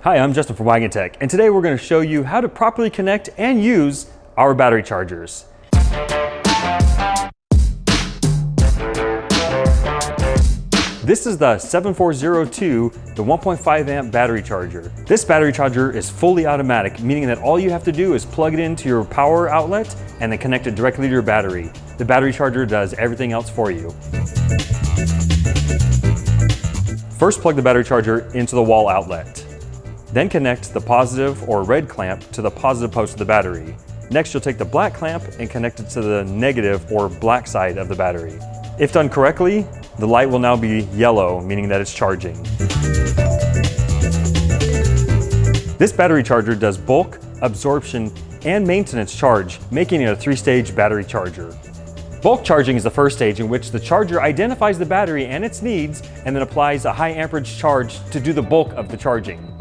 Hi, I'm Justin from Wagon Tech, and today we're going to show you how to properly connect and use our battery chargers. This is the 7402, the 1.5 amp battery charger. This battery charger is fully automatic, meaning that all you have to do is plug it into your power outlet and then connect it directly to your battery. The battery charger does everything else for you. First, plug the battery charger into the wall outlet. Then connect the positive or red clamp to the positive post of the battery. Next, you'll take the black clamp and connect it to the negative or black side of the battery. If done correctly, the light will now be yellow, meaning that it's charging. This battery charger does bulk, absorption, and maintenance charge, making it a 3-stage battery charger. Bulk charging is the first stage in which the charger identifies the battery and its needs and then applies a high amperage charge to do the bulk of the charging.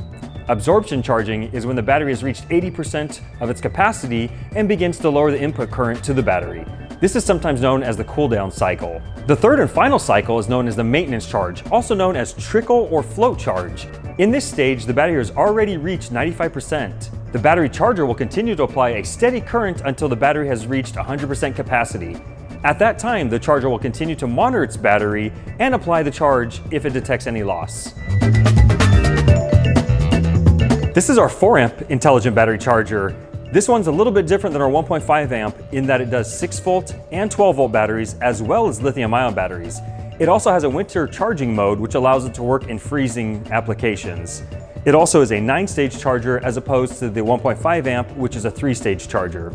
Absorption charging is when the battery has reached 80% of its capacity and begins to lower the input current to the battery. This is sometimes known as the cool down cycle. The third and final cycle is known as the maintenance charge, also known as trickle or float charge. In this stage, the battery has already reached 95%. The battery charger will continue to apply a steady current until the battery has reached 100% capacity. At that time, the charger will continue to monitor its battery and apply the charge if it detects any loss. This is our 4 amp intelligent battery charger. This one's a little bit different than our 1.5 amp in that it does 6 volt and 12 volt batteries as well as lithium ion batteries. It also has a winter charging mode which allows it to work in freezing applications. It also is a 9-stage charger as opposed to the 1.5 amp which is a 3-stage charger.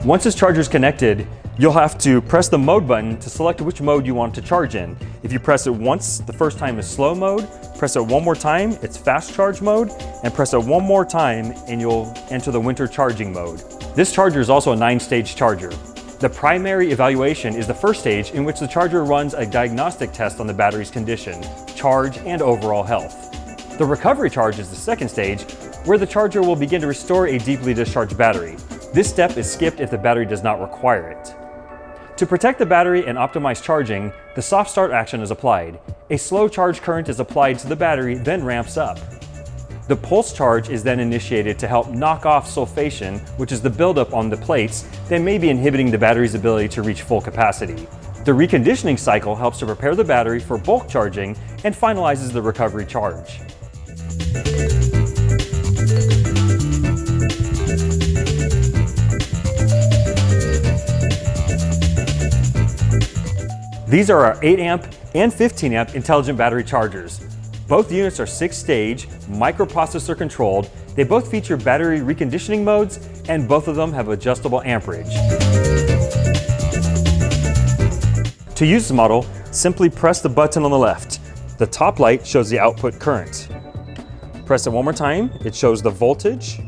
Once this charger is connected, you'll have to press the mode button to select which mode you want to charge in. If you press it once, the first time is slow mode. Press it one more time, it's fast charge mode, and press it one more time and you'll enter the winter charging mode. This charger is also a 9-stage charger. The primary evaluation is the first stage in which the charger runs a diagnostic test on the battery's condition, charge, and overall health. The recovery charge is the second stage, where the charger will begin to restore a deeply discharged battery. This step is skipped if the battery does not require it. To protect the battery and optimize charging, the soft start action is applied. A slow charge current is applied to the battery, then ramps up. The pulse charge is then initiated to help knock off sulfation, which is the buildup on the plates that may be inhibiting the battery's ability to reach full capacity. The reconditioning cycle helps to prepare the battery for bulk charging and finalizes the recovery charge. These are our 8 amp and 15 amp intelligent battery chargers. Both units are 6-stage, microprocessor controlled. They both feature battery reconditioning modes and both of them have adjustable amperage. To use this model, simply press the button on the left. The top light shows the output current. Press it one more time, it shows the voltage.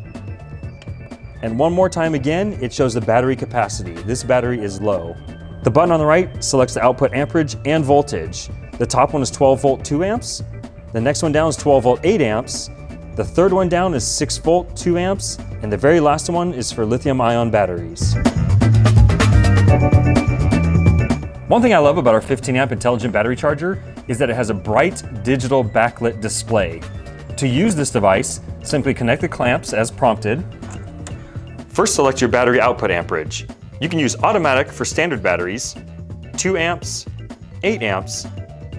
And one more time again, it shows the battery capacity. This battery is low. The button on the right selects the output amperage and voltage. The top one is 12 volt 2 amps. The next one down is 12 volt 8 amps. The third one down is 6 volt 2 amps. And the very last one is for lithium ion batteries. One thing I love about our 15 amp intelligent battery charger is that it has a bright digital backlit display. To use this device, simply connect the clamps as prompted. First, select your battery output amperage. You can use automatic for standard batteries, 2 amps, 8 amps,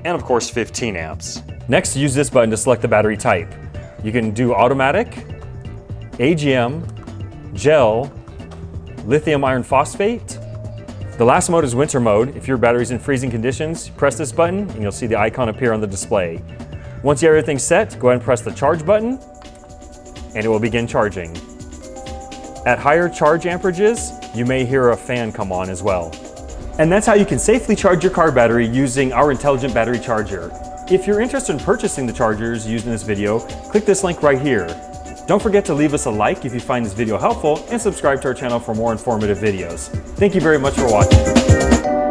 and of course 15 amps. Next, use this button to select the battery type. You can do automatic, AGM, gel, lithium iron phosphate. The last mode is winter mode. If your battery's in freezing conditions, press this button and you'll see the icon appear on the display. Once you have everything set, go ahead and press the charge button and it will begin charging. At higher charge amperages, you may hear a fan come on as well. And that's how you can safely charge your car battery using our intelligent battery charger. If you're interested in purchasing the chargers used in this video, click this link right here. Don't forget to leave us a like if you find this video helpful and subscribe to our channel for more informative videos. Thank you very much for watching.